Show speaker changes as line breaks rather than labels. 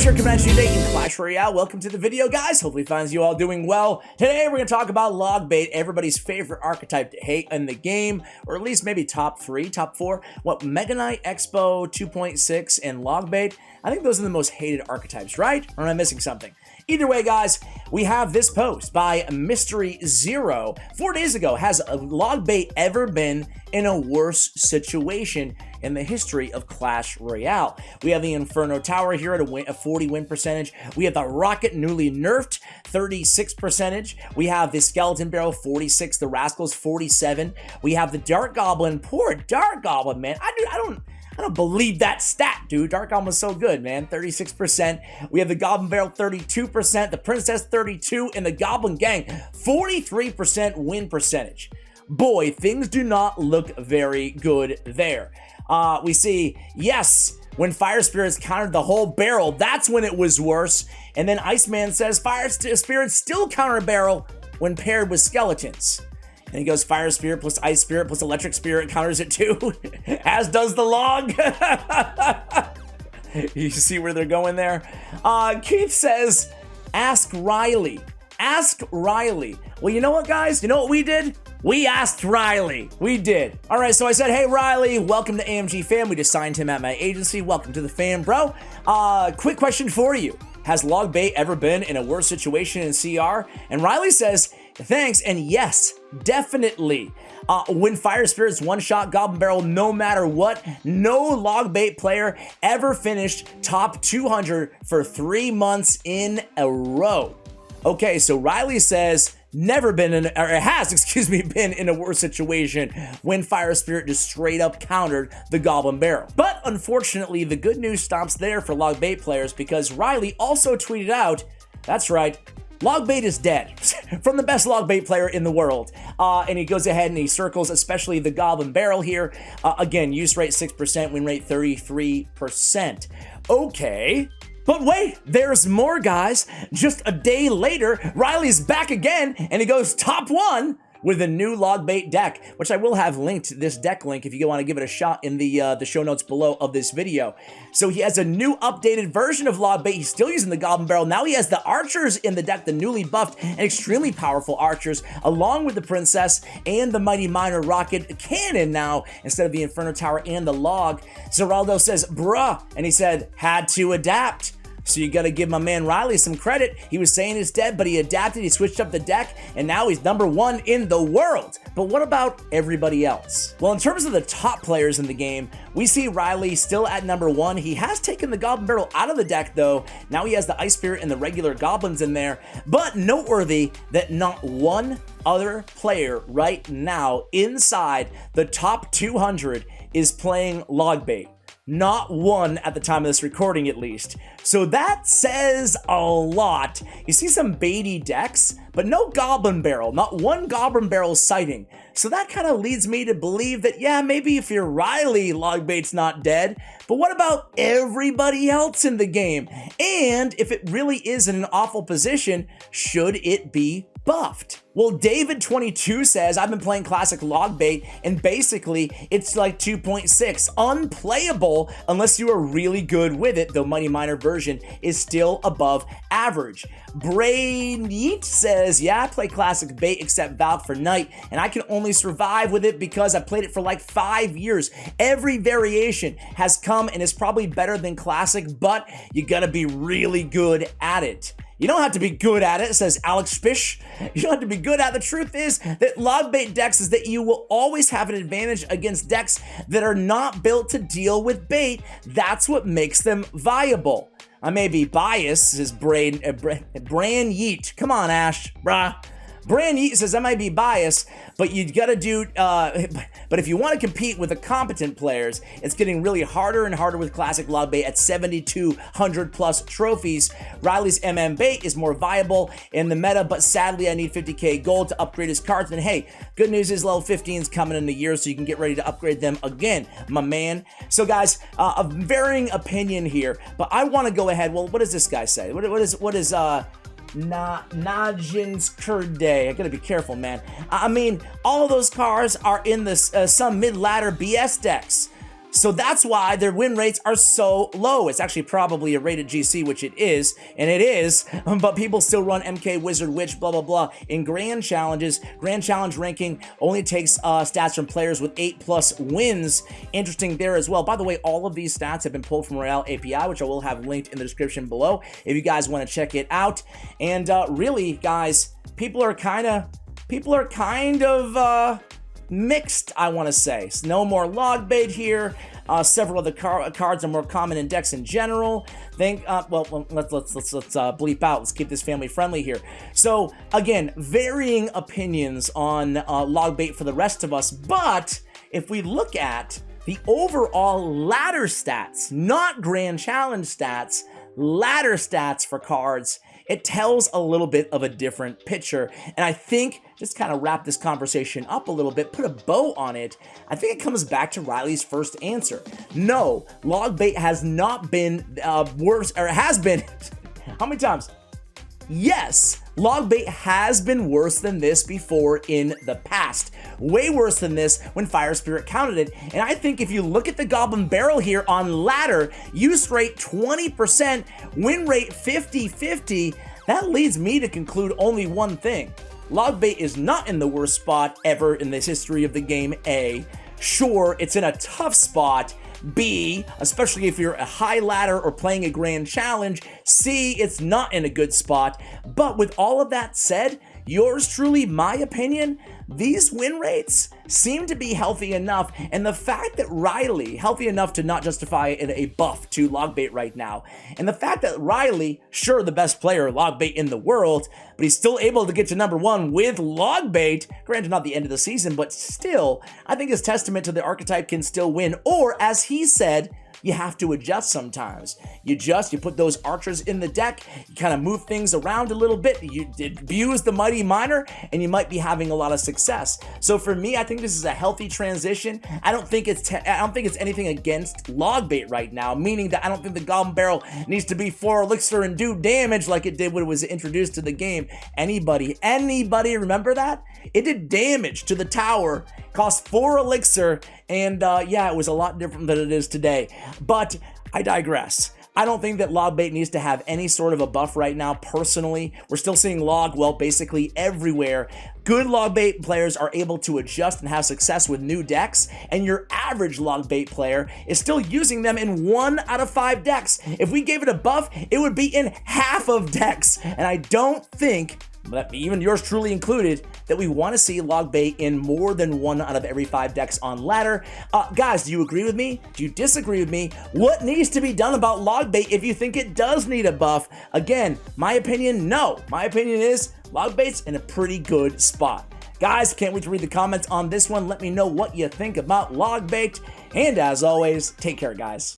Sure, coming at you today in Clash Royale. Welcome to the video, guys. Hopefully finds you all doing well. Today, we're going to talk about log bait, everybody's favorite archetype to hate in the game, or at least maybe top 3, top 4. What, Mega Knight, Expo 2.6, and log bait? I think those are the most hated archetypes, right? Or am I missing something? Either way, guys, we have this post by Mystery Zero. 4 days ago, has a log bait ever been in a worse situation in the history of Clash Royale? We have the Inferno Tower here at a 40 win percentage. We have the Rocket newly nerfed, 36 percentage. We have the Skeleton Barrel, 46. The Rascals, 47. We have the Dark Goblin. Poor Dark Goblin, man. I don't believe that stat, dude. Dark Goblin's so good, man. 36%. We have the Goblin Barrel, 32%. The Princess, 32%. And the Goblin Gang, 43% win percentage. Boy, things do not look very good there. We see, yes, when Fire Spirits countered the whole barrel, that's when it was worse. And then Iceman says Fire Spirits still counter barrel when paired with Skeletons. And he goes Fire Spirit plus Ice Spirit plus Electric Spirit counters it too, as does the log. You see where they're going there? Keith says, ask Ryley. Ask Ryley. Well, you know what, guys? You know what we did? We asked Ryley. We did. All right, so I said, hey, Ryley, welcome to AMG Fam. We just signed him at my agency. Welcome to the fam, bro. Quick question for you. Has log bait ever been in a worse situation in CR? And Ryley says, thanks, and yes, definitely. When Fire Spirit's one-shot Goblin Barrel, no matter what, no log bait player ever finished top 200 for 3 months in a row. Okay, so Ryley says, never been in, or has, been in a worse situation when Fire Spirit just straight up countered the Goblin Barrel. But unfortunately, the good news stops there for log bait players because Ryley also tweeted out, that's right, log bait is dead from the best log bait player in the world. And he goes ahead and he circles especially the Goblin Barrel here. Again, use rate 6%, win rate 33%. Okay. But wait, there's more, guys. Just a day later, Ryley's back again, and he goes top 1 with a new log bait deck, which I will have linked, this deck link, if you want to give it a shot in the show notes below of this video. So he has a new updated version of log bait. He's still using the Goblin Barrel. Now he has the archers in the deck, the newly buffed and extremely powerful archers, along with the Princess and the Mighty Miner Rocket Cannon now, instead of the Inferno Tower and the log. Zeraldo says, bruh, and he said, had to adapt. So you gotta give my man Ryley some credit. He was saying it's dead, but he adapted, he switched up the deck, and now he's #1 in the world. But what about everybody else? Well, in terms of the top players in the game, we see Ryley still at #1. He has taken the Goblin Barrel out of the deck, though. Now he has the Ice Spirit and the regular Goblins in there. But noteworthy that not one other player right now inside the top 200 is playing log bait. Not one at the time of this recording, at least. So that says a lot. You see some baity decks, but no Goblin Barrel, not one Goblin Barrel sighting. So that kind of leads me to believe that, yeah, maybe if you're Ryley, log bait's not dead, but what about everybody else in the game? And if it really is in an awful position, should it be buffed? Well, David22 says, I've been playing classic log bait, and basically it's like 2.6, unplayable unless you are really good with it, though Mighty Miner version is still above average. Bren says, yeah, I play classic bait except Valk for Night, and I can only survive with it because I played it for like 5 years. Every variation has come and is probably better than classic, but you gotta be really good at it. You don't have to be good at it, says Alex Spish. You don't have to be good at it. The truth is that log bait decks is that you will always have an advantage against decks that are not built to deal with bait. That's what makes them viable. I may be biased, says Bran Yeet. Come on, Ash, bruh. Bran Yeet says, I might be biased, but you gotta do, but if you want to compete with the competent players, it's getting really harder and harder with classic log bait at 7,200 plus trophies. Ryley's MM bait is more viable in the meta, but sadly I need 50k gold to upgrade his cards. And hey, good news is level 15 is coming in a year, so you can get ready to upgrade them again, my man. So guys, a varying opinion here, but I want to go ahead. Well, what does this guy say? What is Najin's Kurde. I gotta be careful, man. I mean, all of those cars are in this some mid-ladder BS decks. So that's why their win rates are so low. It's actually probably a rated GC, which it is, and it is, but people still run MK, Wizard, Witch, blah, blah, blah. In Grand Challenges, Grand Challenge ranking only takes stats from players with 8+ wins. Interesting there as well. By the way, all of these stats have been pulled from Royale API, which I will have linked in the description below if you guys want to check it out. And really, guys, people are kind of mixed, I want to say. So no more log bait here. Several other cards are more common in decks in general. Well, let's bleep out. Let's keep this family friendly here. So again, varying opinions on log bait for the rest of us. But if we look at the overall ladder stats, not Grand Challenge stats, ladder stats for cards, it tells a little bit of a different picture. And I think, just kind of wrap this conversation up a little bit, put a bow on it, I think it comes back to Ryley's first answer. No, log bait has not been worse, or has been, how many times? Yes, log bait has been worse than this before in the past. Way worse than this when Fire Spirit counted it. And I think if you look at the Goblin Barrel here on ladder, use rate 20%, win rate 50-50, that leads me to conclude only one thing. Log bait is not in the worst spot ever in this history of the game, A. Sure, it's in a tough spot, B, especially if you're a high ladder or playing a Grand Challenge. C, it's not in a good spot. But with all of that said, yours truly, my opinion, these win rates seem to be healthy enough, and the fact that Ryley, healthy enough to not justify a buff to log bait right now, and the fact that Ryley, sure, the best player log bait in the world, but he's still able to get to #1 with log bait, granted not the end of the season, but still, I think is testament to the archetype can still win, or as he said, you have to adjust sometimes. You put those archers in the deck, you kind of move things around a little bit, you abuse the Mighty Miner, and you might be having a lot of success. So for me, I think this is a healthy transition. I don't think it's anything against log bait right now, meaning that I don't think the Goblin Barrel needs to be 4 elixir and do damage like it did when it was introduced to the game. Anybody remember that? It did damage to the tower, cost 4 elixir, and yeah, it was a lot different than it is today. But I digress. I don't think that log bait needs to have any sort of a buff right now, personally. We're still seeing log, well, basically everywhere. Good log bait players are able to adjust and have success with new decks, and your average log bait player is still using them in 1 out of 5 decks. If we gave it a buff, it would be in half of decks, and I don't think, even yours truly included, that we want to see log bait in more than 1 out of every 5 decks on ladder. Guys, do you agree with me? Do you disagree with me? What needs to be done about log bait if you think it does need a buff? Again, my opinion, no. My opinion is log bait's in a pretty good spot. Guys, can't wait to read the comments on this one. Let me know what you think about log bait. And as always, take care, guys.